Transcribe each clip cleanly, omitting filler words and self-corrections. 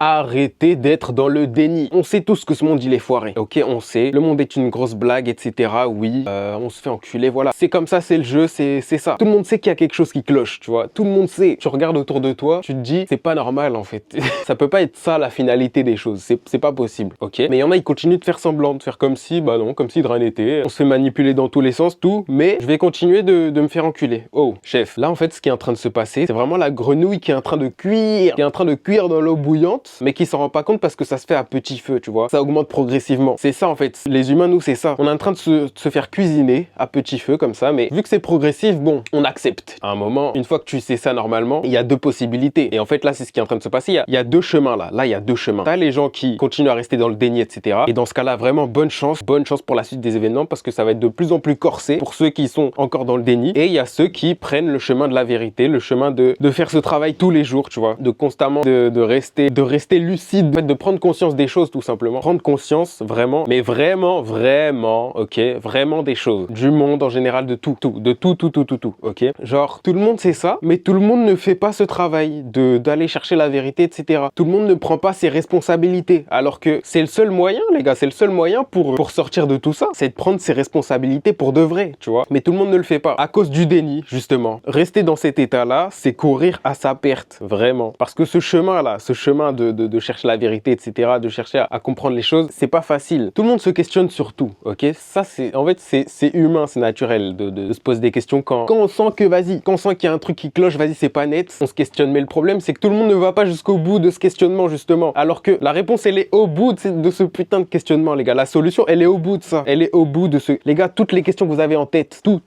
Arrêtez d'être dans le déni. On sait tous que ce monde, il est foiré. Ok, on sait. Le monde est une grosse blague, etc. Oui, on se fait enculer, voilà. C'est comme ça, c'est le jeu, c'est ça. Tout le monde sait qu'il y a quelque chose qui cloche, tu vois. Tout le monde sait. Tu regardes autour de toi, tu te dis, c'est pas normal, en fait. Ça peut pas être ça, la finalité des choses. C'est pas possible, ok. Mais il y en a, ils continuent de faire semblant, de faire comme si, bah non, comme si de rien n'était. On se fait manipuler dans tous les sens, tout. Mais je vais continuer de me faire enculer. Oh, chef. Là, en fait, ce qui est en train de se passer, c'est vraiment la grenouille qui est en train de cuire, qui est en train de cuire dans l'eau bouillante, mais qui s'en rend pas compte parce que ça se fait à petit feu, tu vois. Ça augmente progressivement. C'est ça, en fait. Les humains, nous, c'est ça. On est en train de se faire cuisiner à petit feu, comme ça, mais vu que c'est progressif, bon, on accepte. À un moment, une fois que tu sais ça normalement, il y a deux possibilités. Et en fait, là, c'est ce qui est en train de se passer. Il y a deux chemins, là. Là, il y a deux chemins. T'as les gens qui continuent à rester dans le déni, etc. Et dans ce cas-là, vraiment, bonne chance pour la suite des événements, parce que ça va être de plus en plus corsé pour ceux qui sont encore dans le déni. Et il y a ceux qui prennent le chemin de la vérité, le chemin de faire ce travail tous les jours, tu vois, de constamment de rester lucide, en fait, de prendre conscience des choses, tout simplement. Prendre conscience, vraiment, mais vraiment, ok, vraiment des choses. Du monde en général, de tout, ok. Genre, tout le monde sait ça, mais tout le monde ne fait pas ce travail d'aller chercher la vérité, etc. Tout le monde ne prend pas ses responsabilités, alors que c'est le seul moyen, les gars, c'est le seul moyen pour sortir de tout ça, c'est de prendre ses responsabilités pour de vrai, tu vois. Mais tout le monde ne le fait pas, à cause du déni, justement. Rester dans cet état-là, c'est courir à sa perte, vraiment. Parce que ce chemin-là, ce chemin de chercher la vérité, etc., de chercher à comprendre les choses, c'est pas facile. Tout le monde se questionne sur tout, ok. Ça, en fait, c'est humain, c'est naturel de se poser des questions quand on sent que, vas-y, quand on sent qu'il y a un truc qui cloche, vas-y, c'est pas net, on se questionne. Mais le problème, c'est que tout le monde ne va pas jusqu'au bout de ce questionnement, justement. Alors que la réponse, elle est au bout de ce putain de questionnement, les gars. La solution, elle est au bout de ça. Elle est au bout de ce... Les gars, toutes les questions que vous avez en tête, tout,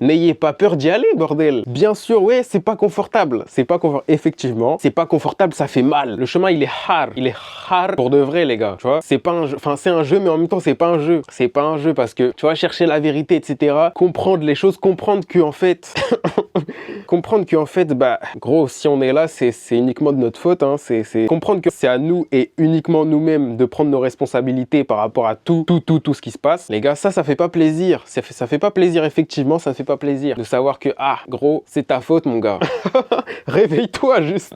n'ayez pas peur d'y aller, bordel. Bien sûr, ouais, c'est pas confortable. C'est pas confortable. Effectivement, c'est pas confortable, ça fait mal. Le chemin, il est hard. Il est hard pour de vrai, les gars. Tu vois, c'est pas un jeu. Enfin, c'est un jeu, mais en même temps, c'est pas un jeu. C'est pas un jeu parce que, tu vois, chercher la vérité, etc., comprendre les choses, comprendre que, en fait... comprendre qu'en fait, bah, gros, si on est là, c'est uniquement de notre faute, hein. C'est comprendre que c'est à nous et uniquement nous-mêmes de prendre nos responsabilités par rapport à tout ce qui se passe. Les gars, ça fait pas plaisir. Ça fait pas plaisir, effectivement, ça fait pas plaisir de savoir que, ah, gros, c'est ta faute, mon gars. Réveille-toi, juste.